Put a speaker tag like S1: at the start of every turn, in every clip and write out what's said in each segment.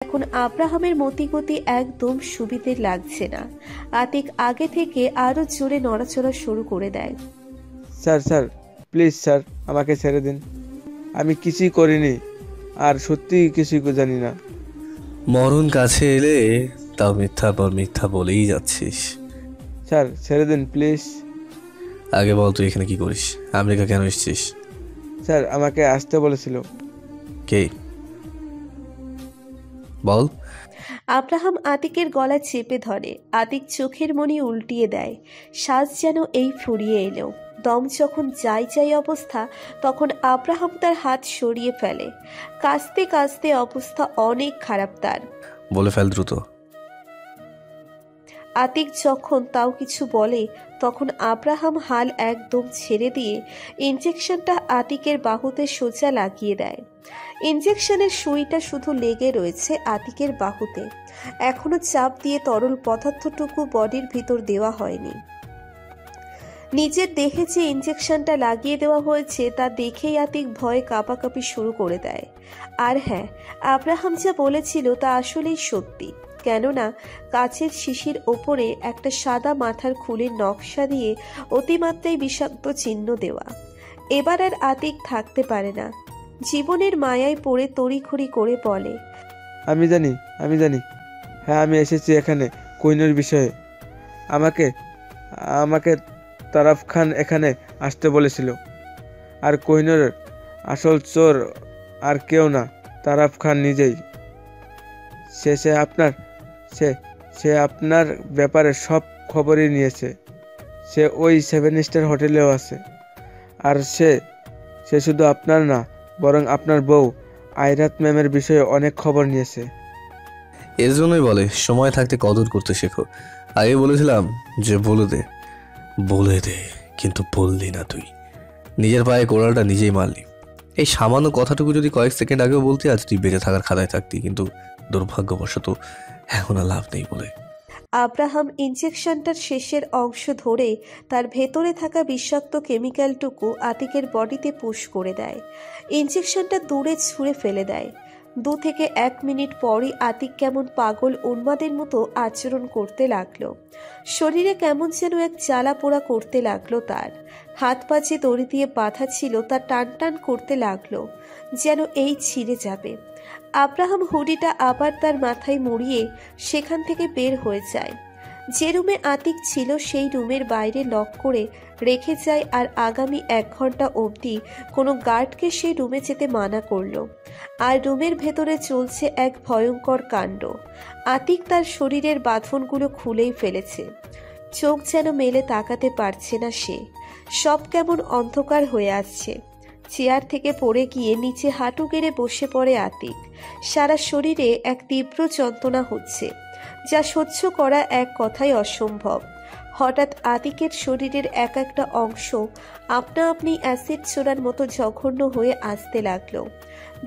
S1: এখন আব্রাহামের মতিগতি একদম সুবিধে লাগছে না। আতিক আগে থেকে আরো জোরে নড়াচড়া শুরু করে দেয়।
S2: স্যার স্যার প্লিজ স্যার, আমাকে ছেড়ে দিন। আমি কিছুই করিনি, আর সত্যি কিছুই জানি না।
S3: মরণ কাছে এলে তাও মিথ্যা পর মিথ্যা বলেই যাচ্ছিস।
S2: স্যার ছেড়ে দিন প্লিজ।
S3: আগে বল, তুই এখানে কি করিস? আমেরিকা কেন এসেছিস?
S2: স্যার আমাকে আসতে বলেছিল।
S3: কে? বল।
S1: আব্রাহাম আতিকের গলা চেপে ধরে। আতিক চোখের মনি উল্টিয়ে দেয়। শ্বাস যেন এই ফুরিয়ে এলো। দম যখন যাই যাই অবস্থা, তখন আব্রাহাম তার হাত সরিয়ে ফেলে। কাঁচতে কাঁচতে অবস্থা অনেক খারাপ তার।
S3: বলে ফেল দ্রুত।
S1: আতিক যখন তাও কিছু বলে, তখন আব্রাহাম হাল একদম ছেড়ে দিয়ে ইনজেকশনটা আতিকের বাহুতে সোজা লাগিয়ে দেয়। ইনজেকশনের সুইটা শুধু লেগে রয়েছে আতিকের বাহুতে, এখনো চাপ দিয়ে তরল পদার্থটুকু বডির ভিতর দেওয়া হয়নি। নিজের দেহে যে ইনজেকশনটা লাগিয়ে দেওয়া হয়েছে তা দেখেই আতিক ভয়ে কাঁপাকাঁপি শুরু করে দেয়। আর হ্যাঁ, আব্রাহাম যা বলেছিল তা আসলেই সত্যি, কেননা কাচের শিশির ওপরে একটা সাদা মাথার খুলির নকশা দিয়ে অতিমাত্রায় বিষাক্ত চিহ্ন দেওয়া। এবার আর আতিক থাকতে পারে না। জীবনের মায়ায় পড়ে তড়িঘড়ি করে বলে,
S2: আমি জানি। হ্যাঁ, আমি এসেছি এখানে কোহিনূর বিষয়ে। আমাকে আমাকে তারাফ খান এখানে আসতে বলেছিল। আর কোহিনূরের আসল চোর আর কেউ না, তারাফ খান নিজেই। সে আপনার ব্যাপারে সব খবরই নিয়েছে। সে ওই 7 স্টার হোটেলেও আছে। আর সে শুধু আপনার না, বরং আপনার বউ আয়রাত ম্যামের বিষয়ে অনেক খবর নিয়েছে।
S3: এর জন্যই বলে সময় থাকতে কদর করতে শেখো। আগে বলেছিলাম যে বলে দে, কিন্তু বললি না। তুই নিজের পায়ে কোড়ালটা নিজেই মারলি। এই সামান্য কথাটুকু যদি কয়েক সেকেন্ড আগেও বলতে, আজ তুই বেঁচে থাকার খাতায় থাকতি। কিন্তু দুর্ভাগ্যবশত এখন আর লাভ নেই বলে।
S1: আব্রাহাম ইনজেকশনটার শেষের অংশ ধরে তার ভেতরে থাকা বিষাক্ত কেমিক্যালটুকু আতিকের বডিতে পুশ করে দেয়। ইনজেকশনটা দূরে ছুঁড়ে ফেলে দেয়। 2 থেকে 1 মিনিট পরই আতিক কেমন পাগল উন্মাদের মতো আচরণ করতে লাগলো। শরীরে কেমন যেন এক জ্বালা পোড়া করতে লাগলো তার। হাত পা যে দড়ি দিয়ে বাঁধা ছিল তা টান টান করতে লাগলো, যেন এই ছিঁড়ে যাবে। আব্রাহাম হুডিটা আবার তার মাথায় মুড়িয়ে সেখান থেকে বের হয়ে যায়। যে রুমে আতিক ছিল সেই রুমের বাইরে লক করে রেখে যায়, আর আগামী 1 ঘন্টা অবধি কোনো গার্ডকে সেই রুমে যেতে মানা করলো। আর রুমের ভেতরে চলছে এক ভয়ঙ্কর কাণ্ড। আতিক তার শরীরের বাঁধনগুলো খুলেই ফেলেছে। চোখ যেন মেলে তাকাতে পারছে না সে। সব কেমন অন্ধকার হয়ে আসছে। চেয়ার থেকে পড়ে গিয়ে নিচে হাঁটু গেড়ে বসে পড়ে আতিক। সারা শরীরে এক তীব্র যন্ত্রণা হচ্ছে, যা সহ্য করা এক কথাই অসম্ভব। হঠাৎ আতিকের শরীরের এক একটা অংশ আপনা আপনি অ্যাসিড ছোড়ার মতো জঘন্য হয়ে আসতে লাগলো।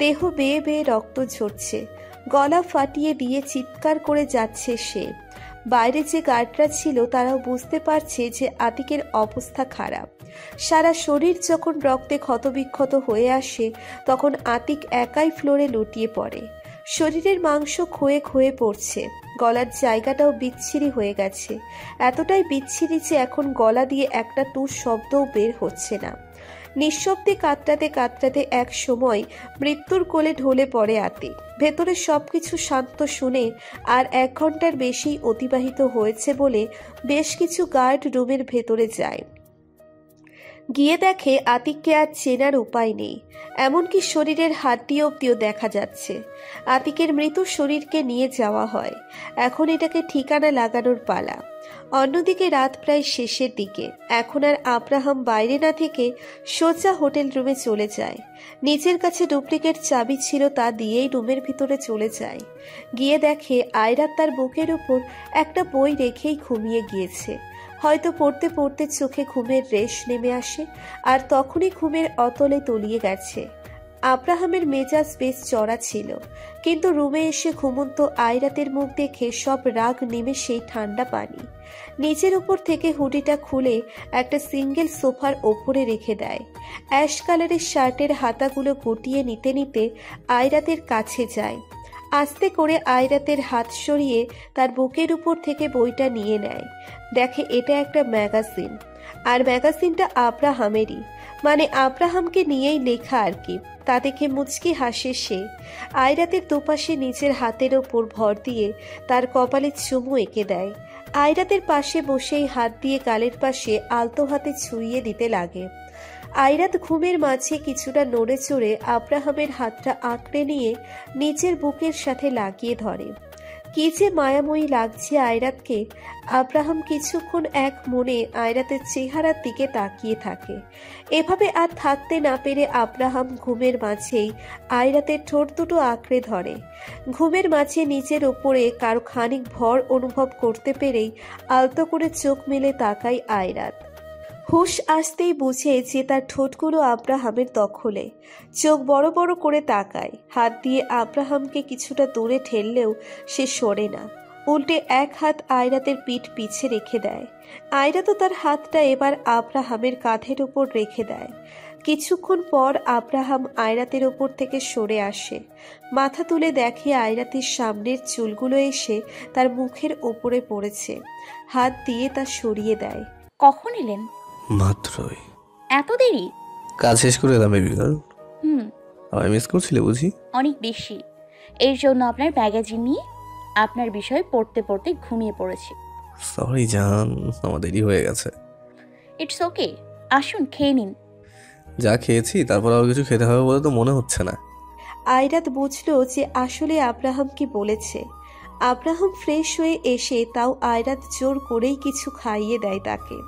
S1: দেহ বেয়ে বেয়ে রক্ত ঝরছে। গলা ফাটিয়ে দিয়ে চিৎকার করে যাচ্ছে সে। বাইরে যে গার্ডরা ছিল তারাও বুঝতে পারছে যে আতিকের অবস্থা খারাপ। সারা শরীর যখন রক্তে ক্ষতবিক্ষত হয়ে আসে, তখন আতিক একাই ফ্লোরে লুটিয়ে পড়ে। শরীরের মাংস ক্ষয়ে ক্ষয়ে পড়ছে। গলার জায়গাটাও বিচ্ছিরি হয়ে গেছে, এতটাই বিচ্ছিরি যে এখন গলা দিয়ে একটা টু শব্দও বের হচ্ছে না। নিঃশব্দে কাতরাতে কাতরাতে এক সময় মৃত্যুর কোলে ঢলে পড়ে আতিক। ভেতরে সবকিছু শান্ত শুনে আর 1 ঘন্টার বেশি অতিবাহিত হয়েছে বলে বেশ কিছু গার্ড রুমের ভেতরে যায়। গিয়ে দেখে আতিককে আর চেনার উপায় নেই, এমনকি শরীরের হাড্ডি অব্দিও দেখা যাচ্ছে। আতিকের মৃত শরীরকে নিয়ে যাওয়া হয়। এখন এটাকে ঠিকানা লাগানোর পালা। অন্যদিকে রাত প্রায় শেষের দিকে। এখন আর আব্রাহাম বাইরে না থেকে সোজা হোটেল রুমে চলে যায়। নিজের কাছে ডুপ্লিকেট চাবি ছিল, তা দিয়েই রুমের ভিতরে চলে যায়। গিয়ে দেখে আয়রাত তার বুকের উপর একটা বই রেখেই ঘুমিয়ে গিয়েছে। হয়তো পড়তে পড়তে চোখে ঘুমের রেশ নেমে আসে, আর তখনই ঘুমের অতলে তলিয়ে গেছে। আব্রাহামের মেজাজ বেশ চড়া ছিল, কিন্তু রুমে এসে ঘুমন্ত আয়রাতের মুখ দেখে সব রাগ নিমেষেই ঠান্ডা পানি। নিচের উপর থেকে হুডিটা খুলে একটা সিঙ্গেল সোফার ওপরে রেখে দেয়। অ্যাশ কালারের শার্টের হাতাগুলো গুটিয়ে নিতে নিতে আয়রাতের কাছে যায়। আস্তে করে আয়রাতের হাত সরিয়ে তার বুকের উপর থেকে বইটা নিয়ে নেয়। দেখে এটা একটা ম্যাগাজিন, আর ম্যাগাজিনটা আব্রাহামেরই, মানে আব্রাহামকে নিয়েই লেখা আর কি। তা দেখে মুচকি হাসে সে। আয়রাতের দুপাশে নিজের হাতের ওপর ভর দিয়ে তার কপালে চুমু এঁকে দেয়। আয়রাতের পাশে বসেই হাত দিয়ে গালের পাশে আলতো হাতে ছুঁয়ে দিতে লাগে। আয়রাত ঘুমের মাঝে কিছুটা নড়ে চড়ে আব্রাহামের হাতটা আঁকড়ে নিয়ে নিচের বুকের সাথে লাগিয়ে ধরে। কি যে মায়াময়ী লাগছে আয়রাতকে। আব্রাহাম কিছুক্ষণ এক মনে আয়রাতের চেহারার দিকে তাকিয়ে থাকে। এভাবে আর থাকতে না পেরে আব্রাহাম ঘুমের মাঝেই আয়রাতের ঠোঁট দুটো আঁকড়ে ধরে। ঘুমের মাঝে নিজের ওপরে কারো খানিক ভর অনুভব করতে পেরেই আলতো করে চোখ মেলে তাকায় আয়রাত। হুশ আসতেই বুঝে যে তার ঠোঁটগুলো আব্রাহামের দখলে। চোখ বড় বড় করে তাকায়। হাত দিয়ে আব্রাহামকে কিছুটা দূরে ঠেললেও সে সরে না, উল্টে এক হাত আয়রাতের পিঠ পিছে রেখে দেয়। আয়রাতও তার হাতটা এবার আব্রাহামের কাঁধের উপর রেখে দেয়। কিছুক্ষণ পর আব্রাহাম আয়রাতের ওপর থেকে সরে আসে। মাথা তুলে দেখে আয়রাতের সামনের চুলগুলো এসে তার মুখের ওপরে পড়েছে। হাত দিয়ে তা সরিয়ে দেয়।
S4: কখন এলেন?
S3: মাত্রই।
S4: এত দেরি?
S3: কাজ শেষ করে এলাম বেবি গার্ল।
S4: হুম,
S3: আমায় মিস করছিলে বুঝি?
S4: অনেক বেশি। এর জন্য আপনার ম্যাগাজিন নিয়ে আপনার বিষয় পড়তে পড়তে ঘুমিয়ে পড়েছি।
S3: সরি জান, আমার দেরি হয়ে গেছে।
S4: ইটস ওকে, আসুন খেয়ে নিন।
S3: যা খেয়েছি তারপর আরো কিছু খেতে হবে বলে তো মনে হচ্ছে না।
S1: আয়রাত বুঝলো যে আসলে আব্রাহাম কি বলেছে। আব্রাহাম ফ্রেশ হয়ে এসে তাও আয়রাত জোর করেই কিছু খাইয়ে দেয় তাকে।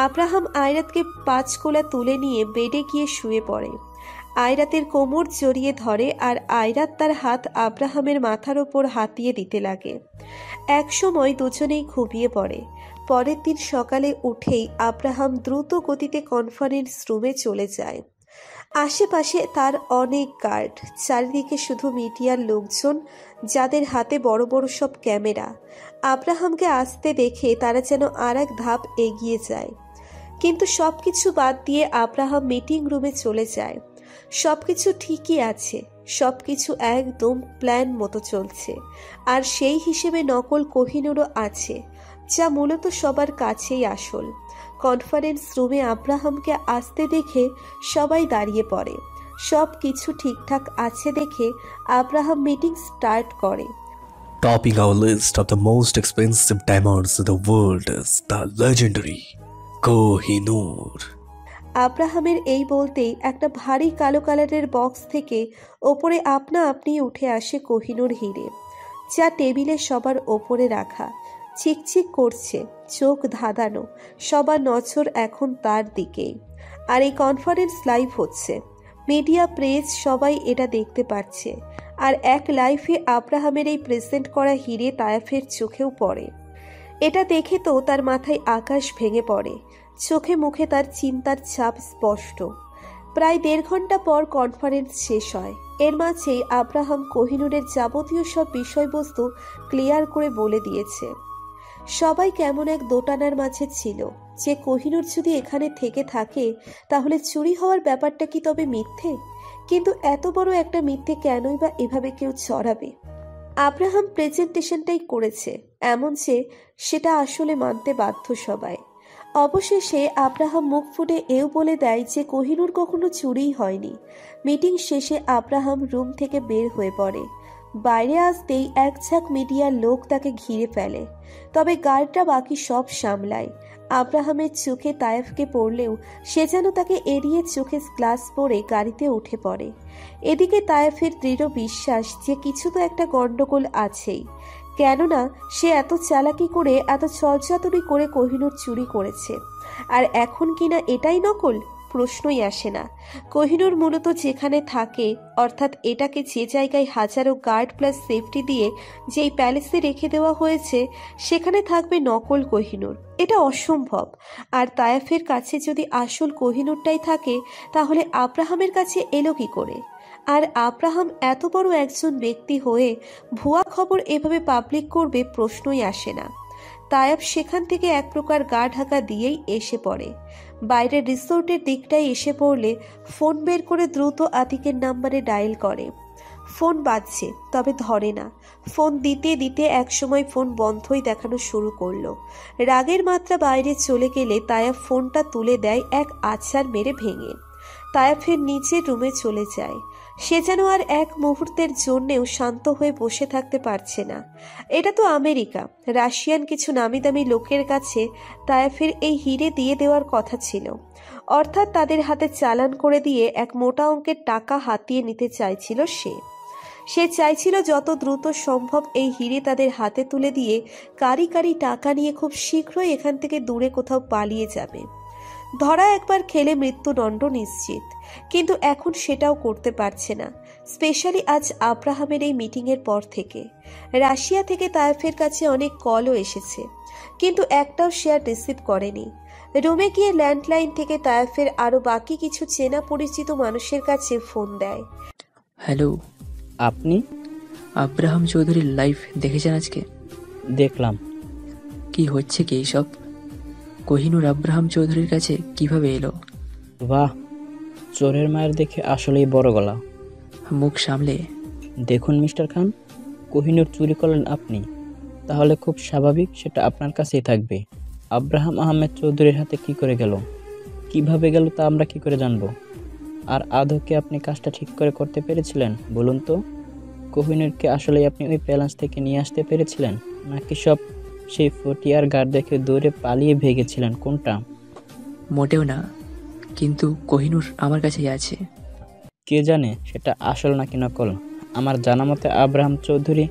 S1: আব্রাহাম আয়রাতকে 5 কোলা তুলে নিয়ে বেডে গিয়ে শুয়ে পড়ে। আয়রাতের কোমর জড়িয়ে ধরে আর আয়রাত তার হাত আব্রাহামের মাথার ওপর হাতিয়ে দিতে লাগে। এক সময় দুজনেই ঘুমিয়ে পড়ে। পরের দিন সকালে উঠেই আব্রাহাম দ্রুত গতিতে কনফারেন্স রুমে চলে যায়। আশেপাশে তার অনেক গার্ড, চারিদিকে শুধু মিডিয়ার লোকজন, যাদের হাতে বড় বড় সব ক্যামেরা। আব্রাহামকে আসতে দেখে তারা যেন আর এক ধাপ এগিয়ে যায়। কিন্তু সবকিছু বাদ দিয়ে আব্রাহাম মিটিং রুমে চলে যায়। সবকিছু ঠিকই আছে, সবকিছু একদম প্ল্যান মতো চলছে। আর সেই হিসেবে নকল কোহিনূরও আছে, যা মূলত সবার কাছেই আসল। কনফারেন্স রুমে আব্রাহামকে আসতে দেখে সবাই দাঁড়িয়ে পড়ে। সব কিছু ঠিকঠাক আছে দেখে আব্রাহাম মিটিং স্টার্ট করে।
S3: Topping our list of the most expensive diamonds in the world is the legendary Kohinoor.
S1: আব্রাহামের এই বলতেই একটা ভারী কালো কালারের বক্স থেকে ওপরে আপনা আপনি উঠে আসে কোহিনূর হিরে, যা টেবিলে সবার ওপরে রাখা। চিকচিক করছে, চোখ ধাঁধানো, সবার নজর এখন তার দিকেই। আর এই কনফারেন্স লাইভ হচ্ছে, মিডিয়া, প্রেস সবাই এটা দেখতে পাচ্ছে। আর এক লাইভে আব্রাহামের এই প্রেজেন্ট করা হিরে তায়েফের চোখেও পড়ে। এটা দেখে তো তার মাথায় আকাশ ভেঙে পড়ে। চোখে মুখে তার চিন্তার ছাপ স্পষ্ট। প্রায় 1.5 ঘন্টা পর কনফারেন্স শেষ হয়। এর মাঝেই আব্রাহাম কোহিনূরের যাবতীয় সব বিষয়বস্তু ক্লিয়ার করে বলে দিয়েছে। সবাই কেমন এক দোটানার মাঝে ছিল যে কোহিনূর যদি এখানে থেকে থাকে তাহলে চুরি হওয়ার ব্যাপারটা কি তবে মিথ্যে? কিন্তু এত বড় একটা মিথ্যে কেনই বা এভাবে কেউ ছড়াবে? আব্রাহাম প্রেজেন্টেশনটাই করেছে এমন যে সেটা আসলে মানতে বাধ্য সবাই। অবশেষে আব্রাহাম মুখ ফুটে এও বলে দেয় যে কোহিনূর কখনো চুরিই হয়নি। মিটিং শেষে আব্রাহাম রুম থেকে বের হয়ে পড়ে। বাইরে আসতেই এক ঝাঁক মিডিয়ার লোক তাকে ঘিরে ফেলে, তবে গার্ডরা বাকি সব সামলায়। আব্রাহামের চোখে তায়েফকে পড়লেও সে যেন তাকে এড়িয়ে চোখে গ্লাস পরে গাড়িতে উঠে পড়ে। এদিকে তায়েফের দৃঢ় বিশ্বাস যে কিছু তো একটা গন্ডগোল আছেই, কেননা সে এত চালাকি করে এত ছলচাতুরি করে কোহিনূর চুরি করেছে। আর এখন কিনা এটাই নকল, প্রশ্নই আসে না। কোহিনূর মূলত যেখানে থাকে, অর্থাৎ এটাকে যে জায়গায় হাজারো গার্ড প্লাস সেফটি দিয়ে যেই প্যালেসে রেখে দেওয়া হয়েছে, সেখানে থাকবে নকল কোহিনূর। এটা অসম্ভব। আর তায়েফের কাছে যদি আসল কোহিনূরটাই থাকে তাহলে আব্রাহামের কাছে এলো কি করে? আর আব্রাহাম এত বড় একজন ব্যক্তি হয়ে ভুয়া খবর এভাবে পাবলিক করবে, প্রশ্নই আসে না। তায়েব সেখান থেকে এক প্রকার গা ঢাকা দিয়েই এসে পড়ে। বাইরের রিসোর্টের দিকটায় এসে পড়লে ফোন বের করে দ্রুত আতিকের নাম্বারে ডায়াল করে। ফোন বাজছে, তবে ধরে না। ফোন দিতে দিতে একসময় ফোন বন্ধই দেখানো শুরু করলো। রাগের মাত্রা বাইরে চলে গেলে তায়াফ ফোনটা তুলে দেয় এক আছাড় মেরে ভেঙে। তায়াফের নিচের রুমে চলে যায়। সে যেন আর এক মুহূর্তের জন্যেও শান্ত হয়ে বসে থাকতে পারছে না। এটা তো আমেরিকা, রাশিয়ান কিছু নামি দামি লোকের কাছে তায়াফের এই হিরে দিয়ে দেওয়ার কথা ছিল। অর্থাৎ তাদের হাতে চালান করে দিয়ে এক মোটা অঙ্কের টাকা হাতিয়ে নিতে চাইছিল সে চাইছিল যত দ্রুত সম্ভব এই হিরে তাদের হাতে তুলে দিয়ে কারি কারি টাকা নিয়ে খুব শীঘ্রই এখান থেকে দূরে কোথাও পালিয়ে যাবে। ধরা একবার খেলে মৃত্যুদণ্ড নিশ্চিত, কিন্তু এখন সেটাও করতে পারছে না। স্পেশালি আজ আব্রাহামের এই মিটিংয়ের পর থেকে। রাশিয়া থেকে তায়েফের কাছে অনেক কলও এসেছে, কিন্তু একটাও সে আর রিসিভ করেনি। রুমে গিয়ে ল্যান্ডলাইন থেকে তায়েফের আরও বাকি কিছু চেনা পরিচিত মানুষের কাছে ফোন দেয়।
S5: হ্যালো,
S6: আপনি?
S5: আব্রাহাম চৌধুরীর লাইভ দেখেছেন আজকে?
S6: দেখলাম।
S5: কি হচ্ছে কি এইসব? কোহিনূর আব্রাহাম চৌধুরীর কাছে কিভাবে এলো?
S6: বাহ, চোরের মায়ের দেখে আসলেই বড় গলা।
S5: মুখ সামলে।
S6: দেখুন মিস্টার খান, কোহিনূর চুরি করলেন আপনি, তাহলে খুব স্বাভাবিক সেটা আপনার কাছেই থাকবে। আব্রাহাম আহমেদ চৌধুরীর হাতে কি করে গেল, কিভাবে গেল তা আমরা কি করে জানবো? আর আদৌ কি আপনি কাজটা ঠিক করে করতে পেরেছিলেন বলুন তো? কোহিনূরকে আসলেই আপনি ওই প্যালেন্স থেকে নিয়ে আসতে পেরেছিলেন, নাকি সব সেই ফটিয়ার গার্ড দেখে দৌড়ে পালিয়ে ভেগেছিলেন, কোনটা?
S5: মোটেও না, কিন্তু কোহিনূর আমার কাছেই আছে।
S6: কে জানে সেটা আসল নাকি নকল। আমার জানা মতে আব্রাহাম চৌধুরী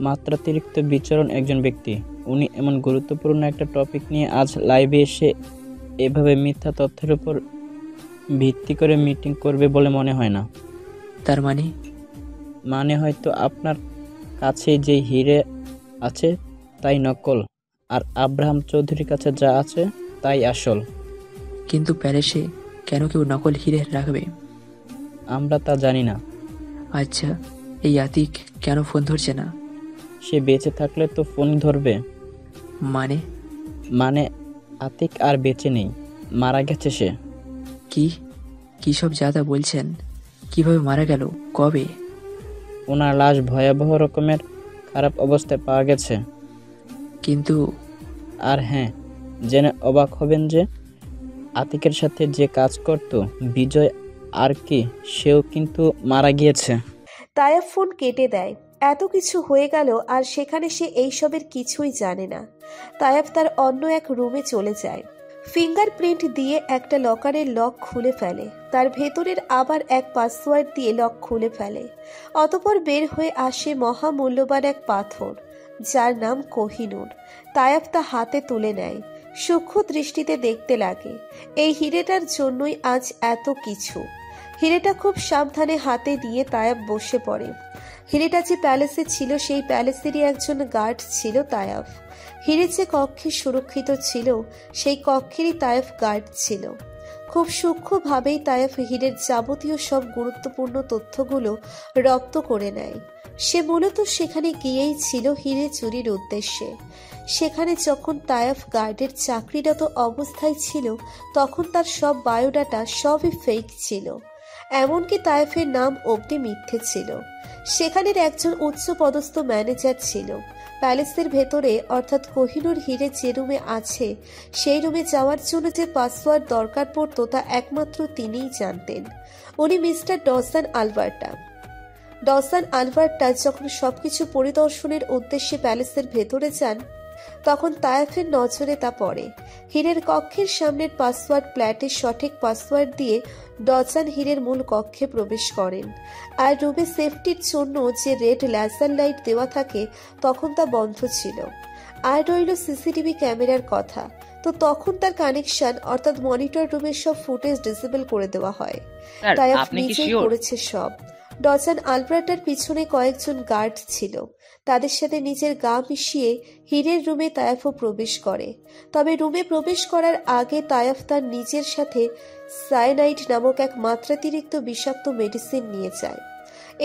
S6: মাত্রাতিরিক্ত বিচরণ একজন ব্যক্তি। উনি এমন গুরুত্বপূর্ণ একটা টপিক নিয়ে আজ লাইভে এসে এভাবে মিথ্যা তথ্যের উপর ভিত্তি করে মিটিং করবে বলে মনে হয় না।
S5: তার মানে
S6: হয়তো আপনার কাছে যে হিরে আছে তাই নকল, আর আব্রাহাম চৌধুরীর কাছে যা আছে তাই আসল।
S5: কিন্তু প্যালেসে কেন কেউ নকল হিরে রাখবে?
S6: আমরা তা জানি না।
S5: আচ্ছা, এই আতিক কেন ফোন ধরছে না?
S6: সে বেঁচে থাকলে তো ফোন ধরবে।
S5: মানে
S6: আতিক আর বেঁচে নেই, মারা গেছে সে।
S5: কি সব যাদা বলছেন? কিভাবে মারা গেল, কবে?
S6: ওনার লাশ ভয়াবহ রকমের খারাপ অবস্থায় পাওয়া গেছে।
S5: কিন্তু
S6: আর হ্যাঁ, জেনে অবাক হবেন যে আতিকের সাথে যে কাজ করত বিজয় আর কি, সেও কিন্তু মারা গিয়েছে।
S1: তায়াফ ফোন কেটে দেয়। এত কিছু হয়ে গেল আর সেখানে সে এইসবের কিছুই জানে না। তায়াফ তার অন্য এক রুমে চলে যায়। ফিঙ্গারপ্রিন্ট দিয়ে একটা লকারের লক খুলে ফেলে, তার ভেতরের আবার এক পাসওয়ার্ড দিয়ে লক খুলে ফেলে। অতঃপর বের হয়ে আসে মহামূল্যবান এক পাথর, যার নাম কোহিনূর। তায়াফ তা হাতে তুলে নেয়, সূক্ষ্ম দৃষ্টিতে দেখতে লাগে। এই হিরেটার জন্যই আজ এত কিছু। হিরেটা খুব সাবধানে হাতে নিয়ে তায়াফ বসে পড়ে। হিরেটা যে প্যালেসে ছিল সেই প্যালেসেরই একজন গার্ড ছিল তায়াফ। হিরে যে কক্ষে সুরক্ষিত ছিল সেই কক্ষেরই তায়াফ গার্ড ছিল। খুব সূক্ষ্মভাবেই তায়াফ হিরের যাবতীয় সব গুরুত্বপূর্ণ তথ্যগুলো রপ্ত করে নেয়। সে মূলত সেখানে গিয়েই ছিল হিরে চুরির উদ্দেশ্যে। সেখানে যখন তায়াফ গার্ডের চাকরিরত অবস্থায় ছিল তখন তার সব বায়োডাটা সবই ফেক ছিল, এমনকি তায়েফের নাম অবধি মিথ্যে ছিল। সেখানের একজন উচ্চপদস্থ ম্যানেজার ছিল। প্যালেসের ভেতরে অর্থাৎ কোহিনূর হিরে যে রুমে আছে সেই রুমে যাওয়ার জন্য যে পাসওয়ার্ড দরকার পড়তো তা একমাত্র তিনিই জানতেন। উনি মিস্টার ডসান আলবার্টা যখন সবকিছু পরিদর্শনের উদ্দেশ্যে প্যালেসের ভেতরে যান তখন তায়েফের নজরে তা পড়ে। হীরের কক্ষের সামনের পাসওয়ার্ড প্ল্যাটের সঠিক পাসওয়ার্ড দিয়ে ডসান হীরের মূল কক্ষে প্রবেশ করেন। আর রুমে সেফটির জন্য যে রেড লেজার লাইট দেওয়া থাকে তখন তা বন্ধ ছিল। আর রইল সিসিটিভি ক্যামেরার কথা, তো তখন তার কানেকশন অর্থাৎ মনিটর রুমের সব ফুটেজ ডিসেবল করে দেওয়া হয়। তায়াফ নিজেই করেছে সব। ডসান আলবার্টার পিছনে কয়েকজন গার্ড ছিল, তাদের সাথে নিজের গা মিশিয়ে হীরের রুমে তায়াফও প্রবেশ করে। তবে রুমে প্রবেশ করার আগে তায়াফ তার নিজের সাথে সায়ানাইড নামক এক মাত্রাতিরিক্ত বিষাক্ত মেডিসিন নিয়ে যায়।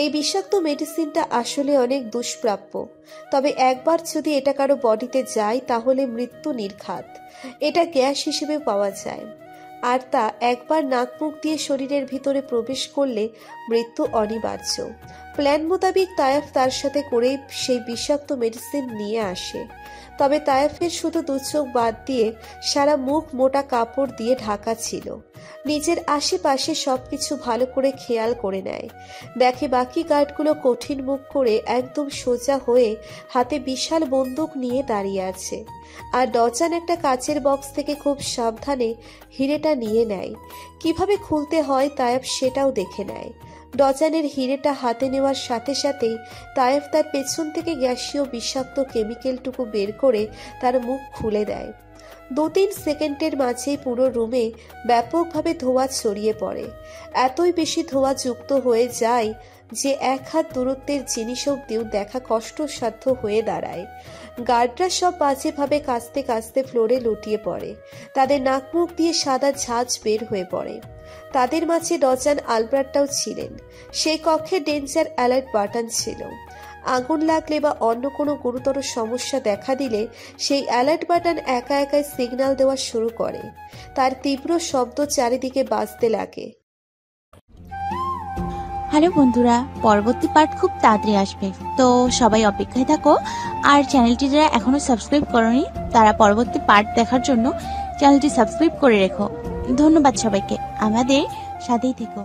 S1: এই বিষাক্ত মেডিসিনটা আসলে অনেক দুষ্প্রাপ্য, তবে একবার যদি এটা কারো বডিতে যায় তাহলে মৃত্যু নির্ঘাত। এটা গ্যাস হিসেবে পাওয়া যায়, আর তা একবার নাক মুখ দিয়ে শরীরের ভিতরে প্রবেশ করলে মৃত্যু অনিবার্য। প্ল্যান মোতাবেক তায়েফ তার সাথে করে সেই বিষাক্ত মেডিসিন নিয়ে আসে। তবে তায়েফের শুধু দু চোখ বাদ দিয়ে সারা মুখ মোটা কাপড় দিয়ে ঢাকা ছিল। নিজের আশেপাশে সবকিছু ভালো করে খেয়াল করে নেয়। দেখে বাকি গার্ডগুলো কঠিন মুখ করে একদম সোজা হয়ে হাতে বিশাল বন্দুক নিয়ে দাঁড়িয়ে আছে। আর ডজান একটা কাচের বক্স থেকে খুব সাবধানে হিরেটা নিয়ে নেয়। কিভাবে খুলতে হয় তায়েফ সেটাও দেখে নেয়। ডজানের হিরেটা হাতে নেওয়ার সাথে সাথেই তায়েফ তার পেছন থেকে গ্যাসীয় বিষাক্ত কেমিক্যালটুকু বের করে তার মুখ খুলে দেয়। 2-3 সেকেন্ডের মাঝেই পুরো রুমে ব্যাপকভাবে ধোঁয়া ছড়িয়ে পড়ে। এতই বেশি ধোঁয়া যুক্ত হয়ে যায় যে 1 হাত দূরত্বের জিনিস অব্দিও দেখা কষ্টসাধ্য হয়ে দাঁড়ায়। গার্ডরা সব বাজেভাবে কাঁচতে কাঁচতে ফ্লোরে লুটিয়ে পড়ে। তাদের নাক মুখ দিয়ে সাদা ঝাঁজ বের হয়ে পড়ে। তাদের মাঝে ডজান আলবার্টটাও ছিলেন। সেই কক্ষে ডেঞ্জার অ্যালার্ট বাটন ছিল। আগুন লাগলে বা অন্য কোনো গুরুতর সমস্যা দেখা দিলে সেই অ্যালার্ট বাটন একা একাই সিগন্যাল দেওয়া শুরু করে। তার তীব্র শব্দ চারিদিকে বাজতে লাগে।
S7: হ্যালো বন্ধুরা, পরবর্তী পার্ট খুব তাড়াতাড়ি আসবে, তো সবাই অপেক্ষায় থাকো। আর চ্যানেলটি যারা এখনো সাবস্ক্রাইব করোনি তারা পরবর্তী পার্ট দেখার জন্য চ্যানেলটি সাবস্ক্রাইব করে রেখো। ধন্যবাদ সবাইকে, আমাদের সাথেই থেকো।